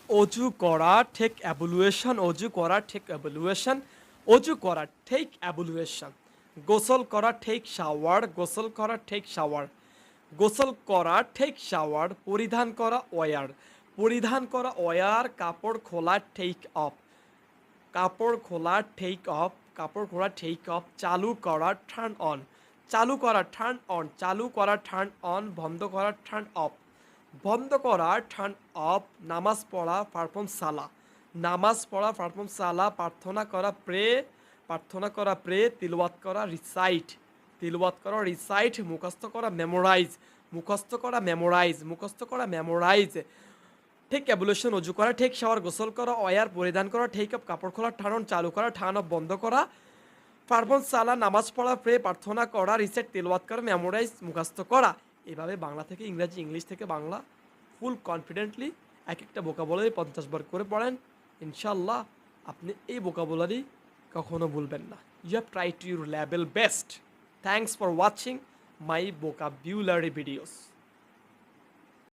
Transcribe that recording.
অজু করা টেক অ্যাবলুয়েশন, অজু করা টেক অ্যাবলুয়েশন, অজু করা টেক অ্যাবলুয়েশন, গোসল করা টেক শাওয়ার, গোসল করা টেক শাওয়ার, গোসল করা টেক শাওয়ার, পরিধান করা ওয়ার, পরিধান করা ওয়ার, কাপড় খোলা টেক অফ, কাপড় খোলা টেক অফ, কাপড় খোলা টেক অফ, চালু করা টার্ন অন, চালু করা টার্ন অন, চালু করা টার্ন অন, বন্ধ করা টার্ন অফ, বন্ধ করা টার্ন অফ, নামাজ পড়া পারফর্ম সালা, নামাজ পড়া পারফর্ম সালা, প্রার্থনা করা প্রে, প্রার্থনা করা প্রে, তিলওয়াত করা রিসাইট, তিলওয়াত করা রিসাইট, মুখস্থ করা মেমোরাইজ, মুখস্থ করা মেমোরাইজ, মুখস্থ করা মেমোরাইজ, ঠিক অ্যাবুলেশন অজু করা, ঠিক শাওয়ার গোসল করা, অয়ার পরিধান করা, ঠিক অফ কাপড় খোলা, ঠান চালু করা, ঠান অফ বন্ধ করা, পার্বণ সালা, নামাজ পড়া, প্রে, প্রার্থনা করা, রিসেট, তেলওয়াত করা, মেমোরাইজ, মুখস্থ করা। এভাবে বাংলা থেকে ইংরাজি, ইংলিশ থেকে বাংলা ফুল কনফিডেন্টলি এক একটা ভোকাবুলারি 50 বার করে পড়েন। ইনশাল্লাহ আপনি এই ভোকাবুলারি কখনো ভুলবেন না। You have try to your level best. Thanks for watching my vocabulary videos.